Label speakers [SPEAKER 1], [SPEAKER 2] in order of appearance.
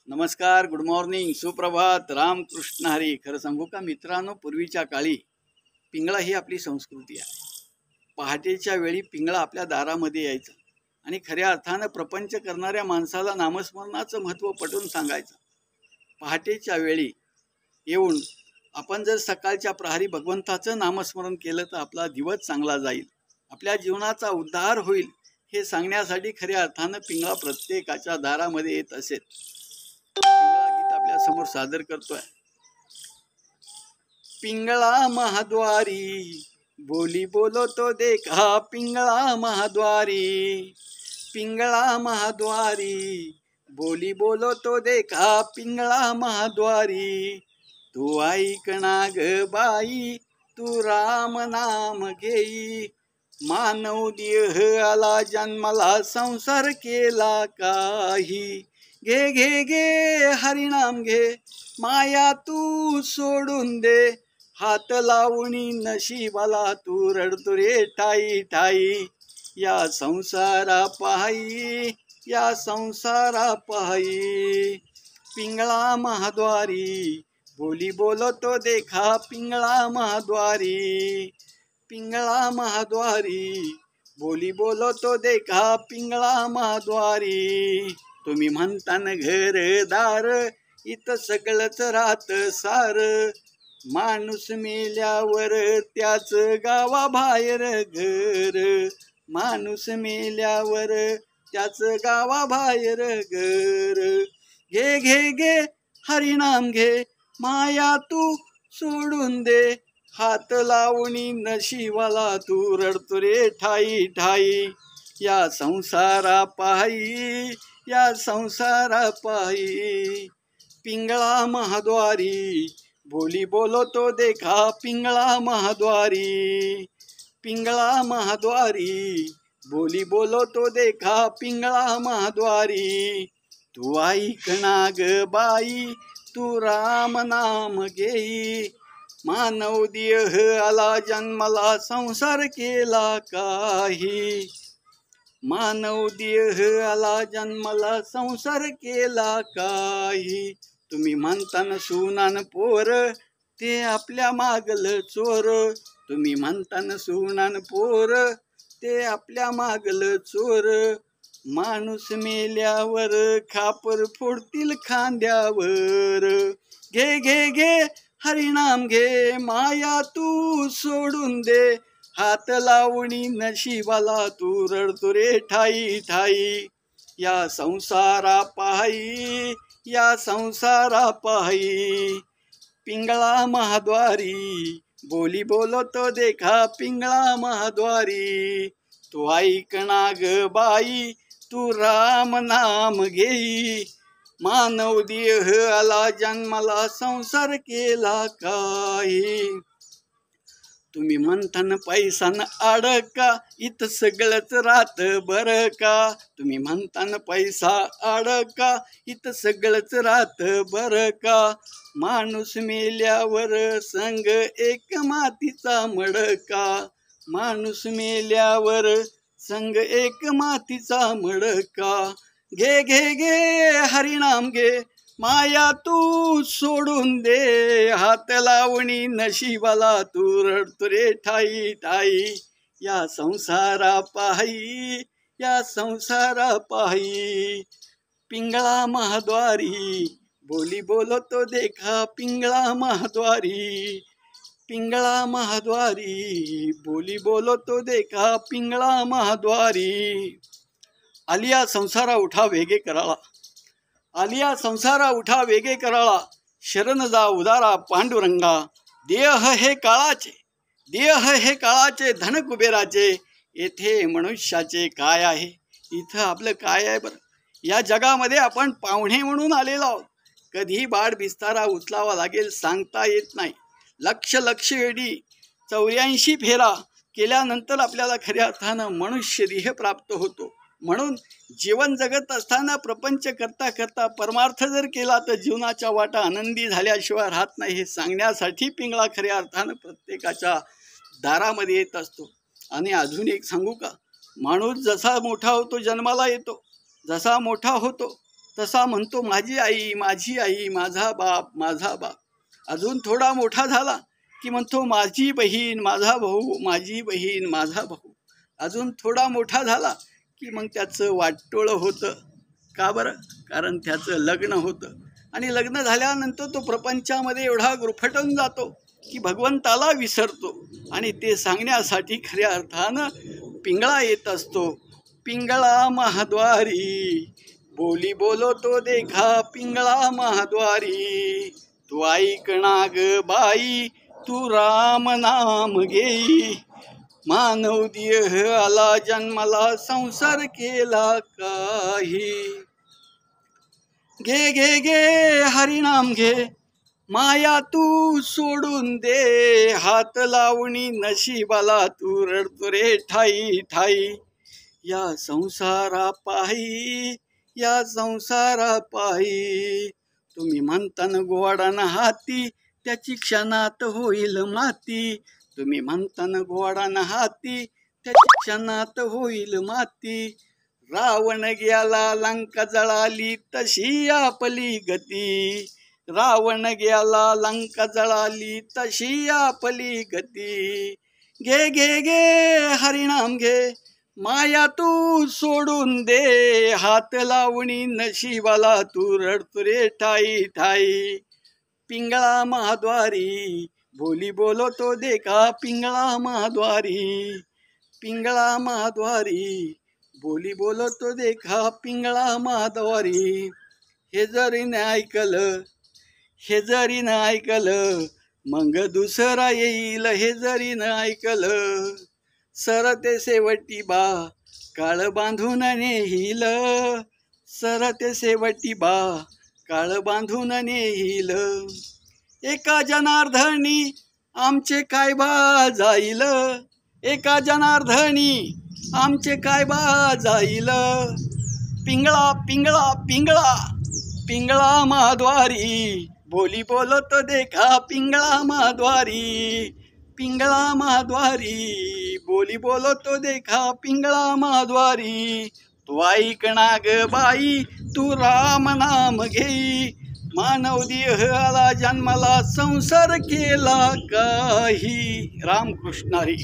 [SPEAKER 1] नमस्कार, good morning, सुप्रभात, रामकृष्ण हरी. खरं सांगू का मित्रांनो, पूर्वीच्या काळी पिंगळा ही आपली संस्कृती आहे. पहाटेच्या वेळी पिंगळा आपल्या दारामध्ये यायचं आणि खऱ्या अर्थानं प्रपंच करणाऱ्या माणसाला नामस्मरणाचं महत्त्व पटवून सांगायचं. पहाटेच्या वेळी येऊन आपण जर सकाळच्या प्रहरी भगवंताचं नामस्मरण केलं तर आपला दिवस चांगला जाईल, आपल्या जीवनाचा उद्धार होईल, हे सांगण्यासाठी खऱ्या अर्थानं पिंगळा प्रत्येकाच्या दारामध्ये येत असेल. पिंगळा गीत आपल्या समोर सादर करतोय. पिंगळा महाद्वारी बोली बोलो तो देखा, पिंगळा महाद्वारी, पिंगळा महाद्वारी बोली बोलो तो देखा, पिंगळा महाद्वारी. तू ऐकना ग बाई, तू राम नाम घेई, मानव देह आला जन्माला, संसार केला काही. घे घे घे हरिनाम घे, माया तू सोडून दे, हात लावणी नशिबाला तू रडतो रे ठाई ठाई. या संसारा पायी, या संसारा पायी. पिंगळा महाद्वारी बोली बोलो तो देखा, पिंगळा महाद्वारी, पिंगळा महाद्वारी बोली बोलो तो देखा, पिंगळा महाद्वारी. तुम्ही म्हणतान घरदार, इथं सगळंच राहत सार, माणूस मेल्यावर त्याच गावाबाहेर घर, माणूस मेल्यावर त्याच गावाबाहेर घर. घे घे घे हरिनाम घे, माया तू सोडून दे, हात लावणी नशिबाला तू रडतो रे ठाई ठाई. या संसारा पायी, या संसारा पायी. पिंगळा महाद्वारी बोली बोलो तो देखा, पिंगळा महाद्वारी, पिंगळा महाद्वारी बोली बोलो तो देखा, पिंगळा महाद्वारी. तू ऐकना ग बाई, तू राम नाम घेई, मानव देह आला जन्माला, संसार केला काही. मानव देह आला जन्माला, संसार केला काही. तुम्ही म्हणतान सुनान पोर, ते आपल्या मागल चोर, तुम्ही म्हणतान सुनान पोर, ते आपल्या मागल चोर. माणूस मेल्यावर खापर फोडतील खांद्यावर. घे घे घे हरिनाम घे, माया तू सोडून दे, हात लावणी नशिबाला तू रडतो रे ठाई ठाई. या संसारा पायी, या संसारा पायी. पिंगळा महाद्वारी बोली बोलो तो देखा, पिंगळा महाद्वारी. तू ऐकना ग बाई, तू राम नाम घेई, मानव देह आला जन्माला, संसार केला काही. तुम्ही म्हणतान पैसान अडका, इथं सगळंच राहत बरं का. तुम्ही म्हणतान पैसा अडका, इथं सगळंच राहत बरं का. माणूस मेल्यावर संग एक मातीचा मडका, माणूस मेल्यावर संग एक मातीचा मडका. घे घे घे हरिनाम घे, माया तू सोडून दे, हात लावणी नशिबाला तू रडतो रे ठाई ठाई. या संसारा पायी, या संसारा पायी. पिंगळा महाद्वारी बोली बोलो तो देखा, पिंगळा महाद्वारी, पिंगळा महाद्वारी बोली बोलो तो देखा, पिंगळा महाद्वारी. आलिया संसारा उठा वेगे कराळा, आलिया संसारा उठा वेगे कराळा, शरण जा उदारा पांडुरंगा. देह हे काळाचे, देह हे काळाचे, धन कुबेराचे, येथे मनुष्याचे काय आहे. इथं आपलं काय आहे बरं. या जगामध्ये आपण पाहुणे म्हणून आलेलो आहोत. कधी बाड बिस्तारा उचलावा लागेल सांगता येत नाही. लक्ष लक्ष वेडी 84 फेरा केल्यानंतर आपल्याला खऱ्या अर्थानं मनुष्य देह प्राप्त होतो. म्हणून जीवन जगत असताना प्रपंच करता करता परमार्थ जर केला तर जीवनाच्या वाटा आनंदी झाल्याशिवाय राहत नाही, हे सांगण्यासाठी पिंगळा खऱ्या अर्थानं प्रत्येकाच्या दारामध्ये येत असतो. आणि अजून एक सांगू का, माणूस जसा मोठा होतो, जन्माला येतो, जसा मोठा होतो तसा म्हणतो माझी आई, माझी आई, माझा बाप, माझा बाप. अजून थोडा मोठा झाला की म्हणतो माझी बहीण, माझा भाऊ, माझी बहीण, माझा भाऊ. अजून थोडा मोठा झाला की मग त्याचं वाटोळं होतं. का बरं? कारण त्याचं लग्न होतं आणि लग्न झाल्यानंतर तो प्रपंचामध्ये एवढा गुरफटून जातो की भगवंताला विसरतो आणि ते सांगण्यासाठी खऱ्या अर्थानं पिंगळा येत असतो. पिंगळा महाद्वारी बोली बोलतो देखा पिंगळा महाद्वारी. तू ऐकणा ग बाई तू राम नाम घेई. मानव देह आला जन्माला संसार केला काही. घे घे घे हरिनाम घे माया तू सोडून दे. हात लावणी नशिबाला तू रडतो रे ठाई ठाई. या संसारा पायी, या संसारा पायी. तुम्ही म्हणतान गोवाडान हाती त्याची क्षणात होईल माती. तुम्ही म्हणतान गोवाडान हाती त्याची क्षणात होईल माती. रावण गेला लंका जळाली तशी आपली गती. रावण गेला लंका जळाली तशी आपली गती. घे घे घे हरिनाम घे माया तू सोडून दे. हात लावणी नशिबाला तू रडतो रे ठाई ठाई. पिंगळा महाद्वारी बोली बोलतो देखा पिंगळा महाद्वारी. पिंगळा महाद्वारी बोली बोलतो देखा पिंगळा महाद्वारी. हे जरी न ऐकलं, हे जरी न ऐकलं मग दुसरा येईल. हे जरी न ऐकलं सरते शेवटी बा काळ बांधून नेईल. सरते शेवटी बा काळ बांधून नेईल. एका जनार्दनी आमचे काय बा जाईल. एका जनार्दनी आमचे काय बा जाईल. पिंगळा पिंगळा पिंगळा पिंगळा महाद्वारी बोली बोलतो देखा पिंगळा महाद्वारी. पिंगळा महाद्वारी बोली बोलतो देखा पिंगळा महाद्वारी. तू ऐकणा ग बाई तू राम नाम घेई. मानव देह आला जन्माला संसार केला काही. रामकृष्ण हरी.